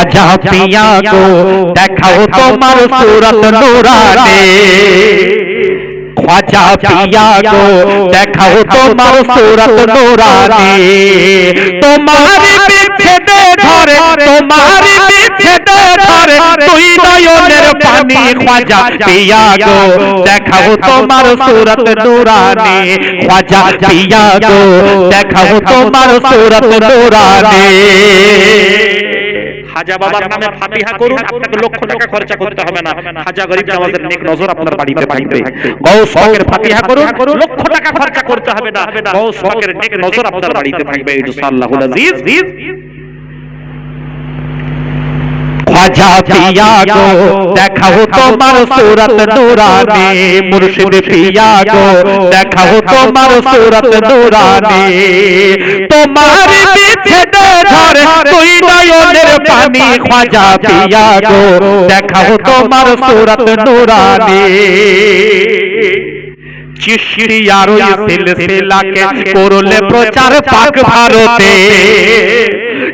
ख्वाजा पिया को देखाओ तुम्हार सूरत नूरानी ख्वाजा पिया को देखाओ तुम्हार सूरत नूरानी तुम्हारी पीछे दे धरे तुम्हारी पीछे दे धरे तुई नयনের पानी ख्वाजा पिया को देखाओ तुम्हार सूरत नूरानी ख्वाजा पिया को देखाओ तुम्हार सूरत नूरानी খাজা বাবার নামে ফাতিহা করুন আপনাকে লক্ষ টাকা খরচা করতে হবে না খাজা গরিব নওয়াজের নেক নজর আপনার বাড়িতে থাকবে গাউস পাকের ফাতিহা করুন লক্ষ টাকা খরচা করতে হবে না গাউস পাকের নেক নজর আপনার বাড়িতে থাকবে ইনশাআল্লাহুল আজিজ ख्वाजा पिया को देखाओ तुम्हार सूरत नूरानी मुर्शिद पिया को देखाओ तुम्हार सूरत नूरानी तुम्हारे पीछे दे धरे तुई नयনের पानी ख्वाजा पिया को देखाओ तुम्हार सूरत नूरानी चिश्तियार ওই সিলসিলাকে করলে প্রচার পাক ভারতে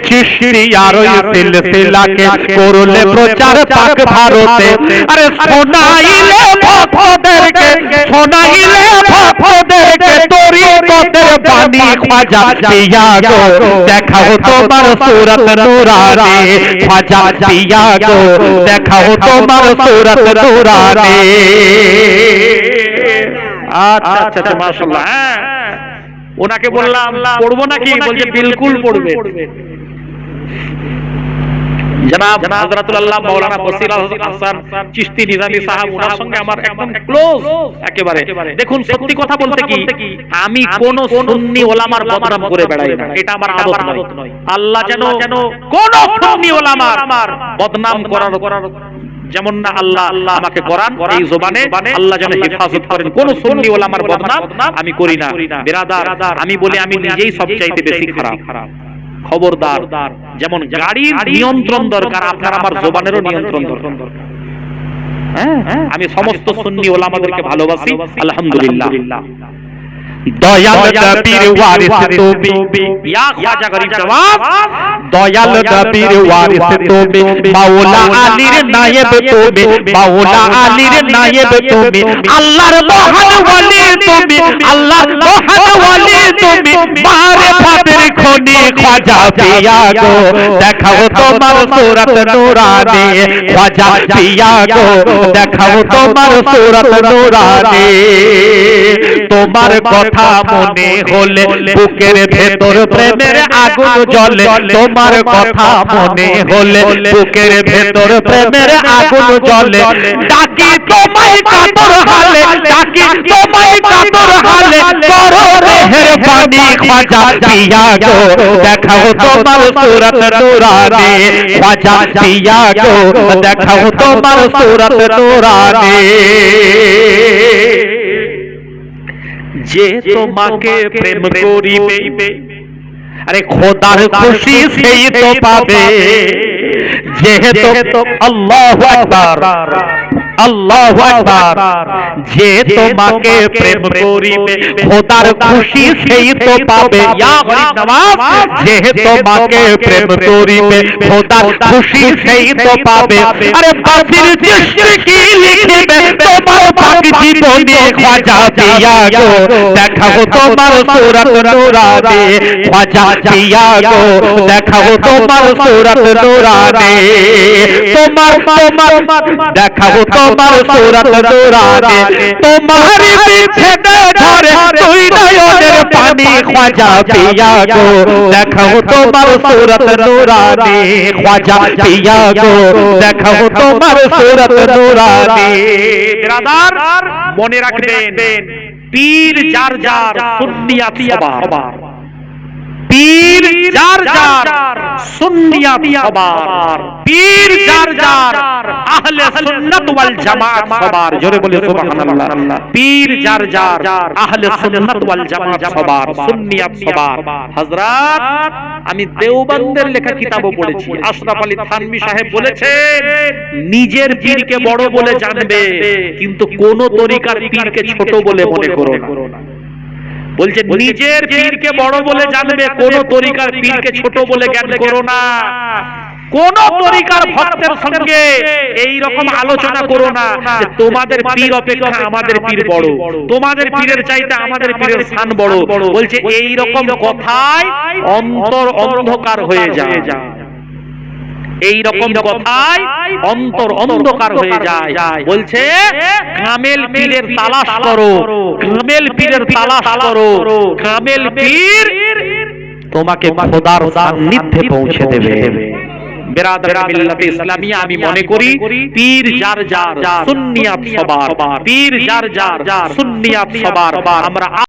চিশ্তিয়ার ওই সিলসিলাকে করলে প্রচার পাক ভারতে আরে শোনাইলে ভক্তদেরকে তরিকতের বাণী খ্বাজা পিয়া গো দেখাও তোমার सूरत नूरानी ख्वाजा पिया गो देखाओ तुम्हार सूरत नूरानी अच्छा अच्छा अच्छा माशाल्लाह ওনাকে বললাম পড়বো নাকি বলছে বিলকুল পড়বে জনাব হযরতুল আল্লাহ মাওলানা বসির হাসান চিশতি নিজামী সাহেব ওনার সঙ্গে আমার একদম ক্লোজ একেবারে দেখুন সত্যি কথা বলতে কি আমি কোন সুন্নি ওলামার বদনাম করে বেড়াই না এটা আমার আদত নয় আল্লাহ যেন কোন সুন্নি ওলামার বদনাম করার যেমন না আল্লাহ আমাকে কোরআন এই জবানে আল্লাহ যেন হেফাজত করেন কোন সুন্নি ওলামার বদনাম আমি করি না বিরাদার আমি বলি আমি নিজেই সবচাইতে বেশি খারাপ খবরদার যেমন গাড়ির নিয়ন্ত্রণ দরকার আপনার আমার জবানেরও নিয়ন্ত্রণ দরকার হ্যাঁ আমি সমস্ত সুন্নি ওলামাদেরকে ভালোবাসি আলহামদুলিল্লাহ দয়াল নবীর ওয়ারিস তুমি ইয়া খাজা গরিব নওয়াজ দয়াল নবীর ওয়ারিস তুমি মাওলা আলীর নায়েব তুমি মাওলা আলীর নায়েব তুমি আল্লাহর মহান ওয়ালি তুমি আল্লাহর মহান ওয়ালি তুমি মারিফাতের খনি খাজা পিয়া গো দেখাও তোমার सूरत नूरानी খাজা পিয়া গো দেখাও তোমার सूरत नूरानी তোমার কথা মনে হলে বুকের ভেতর প্রেমের আগুন জ্বলে তোমার কথা মনে হলে বুকের ভেতর প্রেমের আগুন জ্বলে ডাকি তোমায় কাতর হালে ডাকি তোমায় কাতর হালে করো মেহেরবানি খাজা পিয়া গো দেখাও তোমার सूरत नूरानी খাজা পিয়া গো দেখাও তোমার सूरत नूरानी যে তোমাকে প্রেম করিবে আরে খোদার খুশি সেই তো পাবে যেহেতু আল্লাহু আকবার আল্লাহু আকবার যে তোমাকে প্রেম করিবে খোদার খুশি সেই তো পাবে ইয়া গরিব নওয়াজ যে তোমাকে প্রেম করিবে খোদার খুশি সেই তো পাবে আরে বাসির চিশতি কি লিখবে তোমার পাক জীবনে খাজা পিয়া গো দেখাও তোমার सूरत नूरानी খাজা পিয়া গো দেখাও তোমার सूरत नूरानी তোমার দেখাও তোমার सूरत नूरानी तुम्हारी पीछे दे धरे तुई नयনের पानी খাজা पिया गो देखाओ तुम्हार सूरत नूरानी খাজা पिया गो देखाओ तुम्हार सूरत नूरानी बिरादर মনে রাখবেন পীর যার যার সুন্নিয়াত সবার পীর যার যার সুন্নিয়াত সবার পীর যার যার আহলে সুন্নাত ওয়াল জামাত সবার জোরে বলে সুবহানাল্লাহ পীর যার যার আহলে সুন্নাত ওয়াল জামাত সবার সুন্নিয়াত সবার হযরত আমি দেওবন্দের লেখা কিতাবও পড়েছি আশরাফ আলী থানভী সাহেব বলেছেন নিজের পীরকে বড় বলে জানবে কিন্তু কোন তরিকার পীরকে ছোট বলে মনে করো না বলছে নিজের পীরকে বড় বলে জানবে কোন তরিকার পীরকে ছোট বলে জ্ঞান করো না কোন তরিকার ভক্তের সঙ্গে এই রকম আলোচনা করো না যে তোমাদের পীর অপেক্ষা আমাদের পীর বড়, তোমাদের পীরের চাইতে আমাদের পীরের স্থান বড়। বলছে এই রকম কথায় অন্তর অন্ধকার হয়ে যায়, এই রকম কথায় অন্তর অন্ধকার হয়ে যায়। বলছে কামেল পীরের তালাশ করো, কামেল পীরের তালাশ করো, কামেল পীর তোমাকে খোদার সান্নিধ্যে পৌঁছে দেবে। বেরাদার মিল্লাতে ইসলামিয়া, আমি মনে করি পীর যার যার সুন্নিয়াত সবার, পীর যার যার সুন্নিয়াত সবার। আমরা